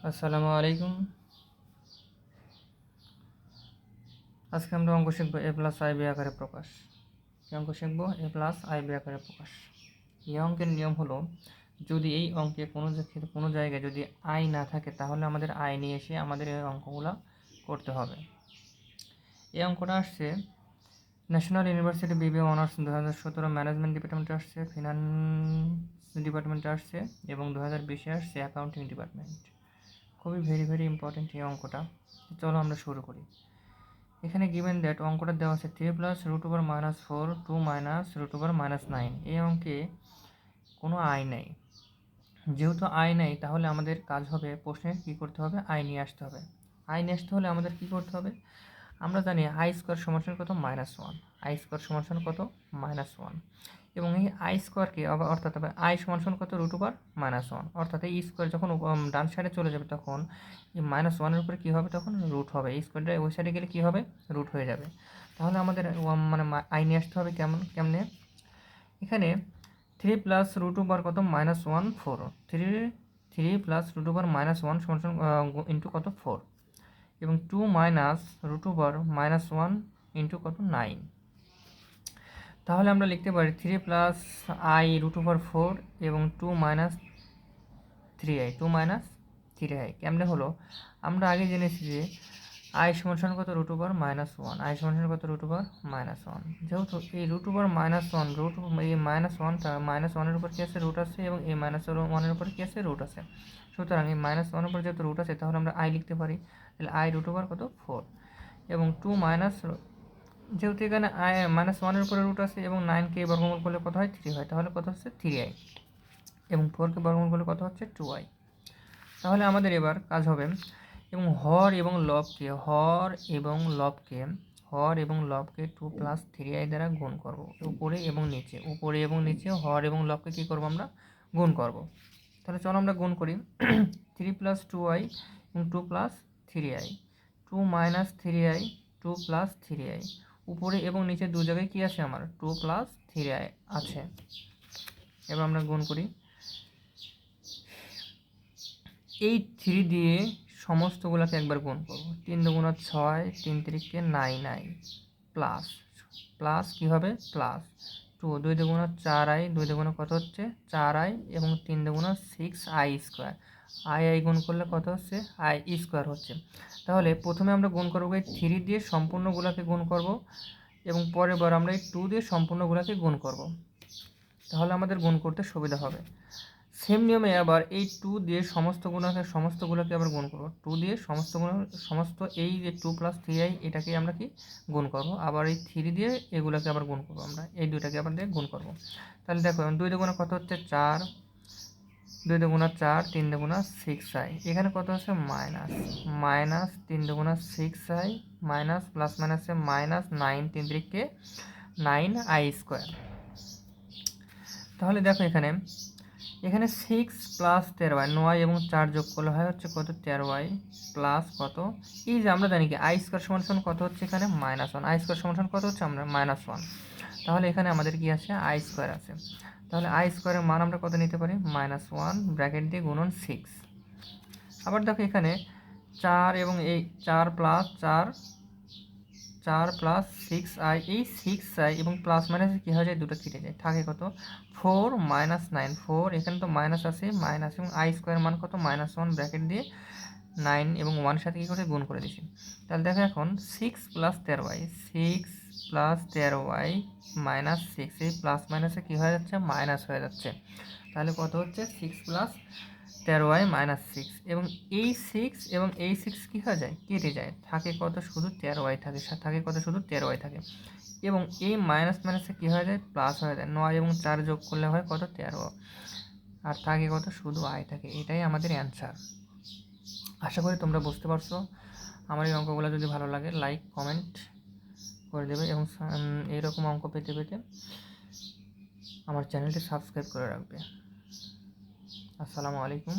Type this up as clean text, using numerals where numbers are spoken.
আসসালামু আলাইকুম। আজকে আমরা অঙ্ক শিখব এ প্লাস আই বি আকারে প্রকাশ। কি অঙ্ক শিখব? এ প্লাস আই বি আকারে প্রকাশ। এই অঙ্কের নিয়ম হলো, যদি এই অঙ্কে কোনো জায়গায় যদি আই না থাকে তাহলে আমাদের আই নিয়ে এসে আমাদের এই অঙ্কগুলো করতে হবে। এই অঙ্কটা আসছে national university BBA honours 2017 management ডিপার্টমেন্টে আসছে, ফিনান্স ডিপার্টমেন্টে আসছে এবং 2020-এ আসছে অ্যাকাউন্টিং ডিপার্টমেন্ট। খুবই ভেরি ইম্পর্টেন্ট এই অঙ্কটা। চলো আমরা শুরু করি। এখানে গিভেন দ্যাট অঙ্কটা দেওয়া আছে 3 plus root over minus 4 2 minus root over minus 9। এই অঙ্কে কোনো আই নেই। যেহেতু আই নেই তাহলে আমাদের কাজ হবে, প্রশ্নে কী করতে হবে? আই নিয়ে আসতে হবে। আই নিয়ে আসতে হলে আমাদের কী করতে হবে? আমরা জানি আই স্কোয়ার সমান কত? -1। আই স্কোয়ার সমান কত? -1। এবং এই আই স্কোয়ারকে আবার অর্থাৎ আই সমান কত? Root over -1। অর্থাৎ এই স্কোয়ার যখন ডান সাইডে চলে যাবে তখন এই -1-এর উপরে কী হবে? তখন রুট হবে। এই স্কোয়ারটা ওই সাইডে গেলে কী হবে? রুট হয়ে যাবে। তাহলে আমাদের আই নিয়ে আসতে হবে কেমনে? এখানে 3 প্লাস রুট ওভার কত? -1 4। 3 প্লাস রুট ওভার -1 সমান ইন্টু কত? 4। এবং 2 মাইনাস রুট ওভার -1 ইন্টু কত? 9। তাহলে আমরা লিখতে পারি 3 প্লাস আই রুট ওভার 4 এবং 2 মাইনাস 3i। কেমনে হলো? আমরা আগে জেনেছি যে আই সমান কত? Root over -1। আই সমান কত? Root over -1। যেহেতু এই রুট ওভার -1 এই -1টা -1-এর উপর কী আছে? রুট আছে, এবং এই -1-এর উপর কী আছে? রুট আছে। সুতরাং এই -1-এর উপর যেহেতু রুট আছে তাহলে আমরা আই লিখতে পারি। তাহলে আই রুট ওভার কত? 4। এবং 2 মাইনাস, যেহেতু এখানে আই -1-এর উপরে রুট আছে এবং 9কে বর্গমূল করলে কত হয়? 3 হয়। তাহলে কত হচ্ছে? 3i। এবং 4কে বর্গমূল করলে কত হচ্ছে? 2i। তাহলে আমাদের এবার কাজ হবে, এবং হর এবং লবকে 2 প্লাস 3i দ্বারা গুণ করব। উপরে এবং নিচে হর এবং লবকে কী করব? আমরা গুণ করব। তাহলে চলো আমরা গুণ করি। 3 প্লাস 2i এবং 2 plus 3i, 2 minus 3i, 2 plus 3i। উপরে এবং নিচে দু জায়গায় কী আছে? আমার 2 প্লাস 3i আছে। এবার আমরা গুণ করি। এই 3 দিয়ে সমস্তগুলোকে একবার গুণ করব। 3 দুগুণা 6, 3 তিরিকে 9i, প্লাস কী হবে? প্লাস 2, 2 দুগুণা 4i, 2 দুগুণা কত হচ্ছে? 4i, এবং 3 দুগুণা 6i স্কোয়ার। আই গুণ করলে কত হচ্ছে? আই স্কোয়ার হচ্ছে। তাহলে প্রথমে আমরা গুণ করবো এই 3 দিয়ে সম্পূর্ণগুলোকে গুণ করব, এবং পরের বার আমরা এই 2 দিয়ে সম্পূর্ণগুলোকে গুণ করব। তাহলে আমাদের গুণ করতে সুবিধা হবে। সেম নিয়মে আবার এই 2 দিয়ে সমস্তগুলোকে আবার গুণ করব। 2 দিয়ে সমস্ত এই যে 2 প্লাস 3i এটাকে আমরা কি গুণ করব। আবার এই 3 দিয়ে এগুলোকে আবার গুণ করব। আমরা এই দুইটাকে আবার দিয়ে গুণ করব। তাহলে দেখো 2 দুগুণা কত হচ্ছে? 4, 2 দুগুণা 4, 3 দুগুণা 6i। এখানে কত আছে? মাইনাস 3 দুগুণা 6i, মাইনাস প্লাস মাইনাসে মাইনাস 9, 3 তিরিকে 9i স্কোয়ার। তাহলে দেখো এখানে 6 প্লাস 13i, 9 এবং 4 যোগ করলে হয় হচ্ছে কত? 13i প্লাস কত? এই যে আমরা জানি কি আই স্কোয়ার সমান কত হচ্ছে? এখানে -1। আই স্কোয়ার সমান কত হচ্ছে? আমরা -1। তাহলে এখানে আমাদের কি আছে? আই স্কোয়ার আছে। তাহলে আই স্কোয়ারের মান আমরা কত নিতে পারি? -1 ব্র্যাকেট দিয়ে গুণন 6। আবার দেখো এখানে 4 এবং এই 4 প্লাস 6i, এই 6i এবং প্লাস মাইনাসে কী হয়ে যায়? দুটো কেটে যায়, থাকে কত? 4 মাইনাস 9, 4 এখানে তো মাইনাস আছে, মাইনাস, এবং আই স্কোয়ার মান কত? -1 ব্র্যাকেট দিয়ে 9 এবং 1 সাথে কী করে গুণ করে দিছি। তাহলে দেখো এখন 6 প্লাস 13i মাইনাস 6, এই প্লাস মাইনাসে কী হয়ে যাচ্ছে? মাইনাস হয়ে যাচ্ছে। তাহলে কত হচ্ছে? 6 প্লাস 13i মাইনাস 6, এবং এই 6 এবং এই 6 কী হয়ে যায়? কেটে যায়, থাকে কত? শুধু 13i থাকে কত? শুধু 13i থাকে। এবং এই মাইনাস মাইনাসে কী হয়ে যায়? প্লাস হয়ে যায়। 9 এবং 4 যোগ করলে হয় কত? 13, আর থাকে কত? শুধু আই থাকে। এটাই আমাদের অ্যান্সার। আশা করি তোমরা বুঝতে পারছো। আমার এই অঙ্কগুলো যদি ভালো লাগে লাইক কমেন্ট করে দেবে, এবং এইরকম অঙ্ক পেতে আমার চ্যানেলটি সাবস্ক্রাইব করে রাখবে। আসসালামু আলাইকুম।